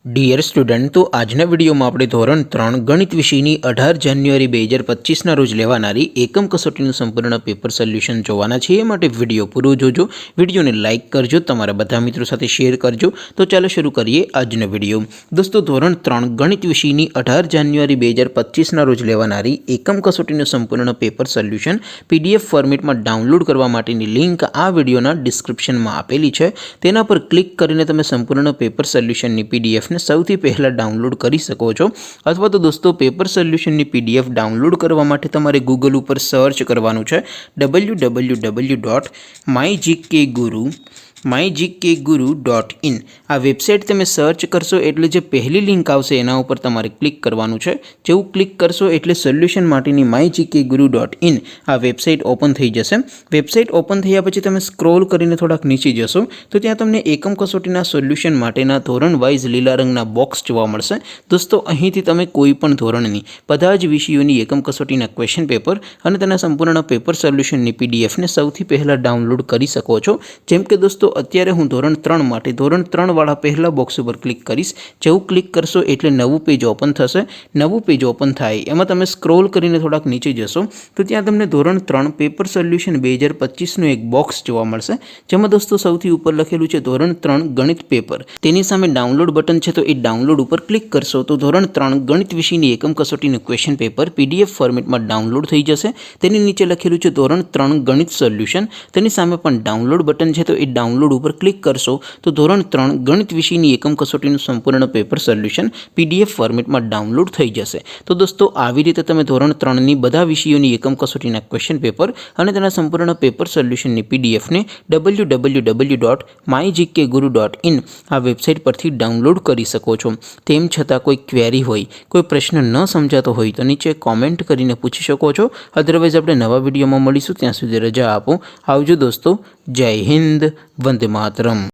Dear student, तो आजना video में આપણે ધોરણ 3 ગણિત વિષયની 18 જાન્યુઆરી 2025 ના રોજ લેવાનારી એકમ કસોટીનું સંપૂર્ણ પેપર સોલ્યુશન જોવાના છે। એ માટે વિડિયો પૂરો જોજો, વિડિયોને લાઈક કરજો, તમારા બધા મિત્રો સાથે શેર કરજો। તો ચાલો શરૂ કરીએ આજનો વિડિયો। દોસ્તો, ધોરણ 3 ગણિત વિષયની 18 જાન્યુઆરી 2025 ના રોજ લેવાનારી એકમ કસોટીનું સંપૂર્ણ પેપર સોલ્યુશન પીડીએફ ફોર્મેટમાં ડાઉનલોડ કરવા માટેની લિંક આ વિડિયોના ડિસ્ક્રિપ્શનમાં આપેલી છે। તેના પર ક્લિક કરીને તમે સંપૂર્ણ પેપર સોલ્યુશનની પીડીએફ સૌથી પહેલા ડાઉનલોડ કરી શકો છો। અથવા તો દોસ્તો, પેપર સોલ્યુશનની પીડીએફ ડાઉનલોડ કરવા માટે તમારે ગૂગલ ઉપર સર્ચ કરવાનું છે www.mygkguru.in। આ વેબસાઇટ તમે સર્ચ કરશો એટલે જે પહેલી લિંક આવશે એના ઉપર તમારે ક્લિક કરવાનું છે। જેવું ક્લિક કરશો એટલે સોલ્યુશન માટેની mygkguru.in આ વેબસાઇટ ઓપન થઈ જશે। વેબસાઇટ ઓપન થયા પછી તમે સ્ક્રોલ કરીને થોડાક નીચે જશો તો ત્યાં તમને એકમ કસોટીના સોલ્યુશન માટેના ધોરણ વાઇઝ લીલા રંગના બોક્સ જોવા મળશે। દોસ્તો, અહીંથી તમે કોઈ પણ ધોરણની બધા જ વિષયોની એકમ કસોટીના ક્વેશ્ચન પેપર અને તેના સંપૂર્ણ પેપર સોલ્યુશનની પીડીએફને સૌથી પહેલાં ડાઉનલોડ કરી શકો છો। જેમ કે દોસ્તો, અત્યારે હું ધોરણ 3 માટે ધોરણ 3 વાળા પહેલા બોક્સ ઉપર ક્લિક કરીશ। જેવું ક્લિક કરશો એટલે નવું પેજ ઓપન થશે। નવું પેજ ઓપન થાય એમાં તમે સ્ક્રોલ કરીને થોડાક નીચે જશો તો ત્યાં તમને ધોરણ 3 પેપર સોલ્યુશન 2025નું એક બોક્સ જોવા મળશે। જેમાં દોસ્તો સૌથી ઉપર લખેલું છે ધોરણ 3 ગણિત પેપર। તેની સામે ડાઉનલોડ બટન છે, તો એ ડાઉનલોડ ઉપર ક્લિક કરશો તો ધોરણ 3 ગણિત વિષયની એકમ કસોટીનું ક્વેશ્ચન પેપર પીડીએફ ફોર્મેટમાં ડાઉનલોડ થઈ જશે। તેની નીચે લખેલું છે ધોરણ 3 ગણિત સોલ્યુશન। તેની સામે પણ ડાઉનલોડ બટન છે, તો એ ડાઉનલોડ ઉપર ક્લિક કરશો તો ધોરણ 3 ગણિત વિષયની એકમ કસોટીનું સંપૂર્ણ પેપર સોલ્યુશન પીડીએફ ફોર્મેટમાં ડાઉનલોડ થઈ જશે। તો દોસ્તો, આવી રીતે તમે ધોરણ 3ની બધા વિષયોની એકમ કસોટીના ક્વેશ્ચન પેપર અને તેના સંપૂર્ણ પેપર સોલ્યુશનની પીડીએફને www.mygkguru.in આ વેબસાઇટ પરથી ડાઉનલોડ કરી શકો છો। તેમ છતાં કોઈ ક્વેરી હોય, કોઈ પ્રશ્ન ન સમજાતો હોય તો નીચે કોમેન્ટ કરીને પૂછી શકો છો। અધરવાઇઝ આપણે નવા વિડીયોમાં મળીશું, ત્યાં સુધી રજા આપો। આવજો દોસ્તો, જય હિન્દ, વંદે માતરમ।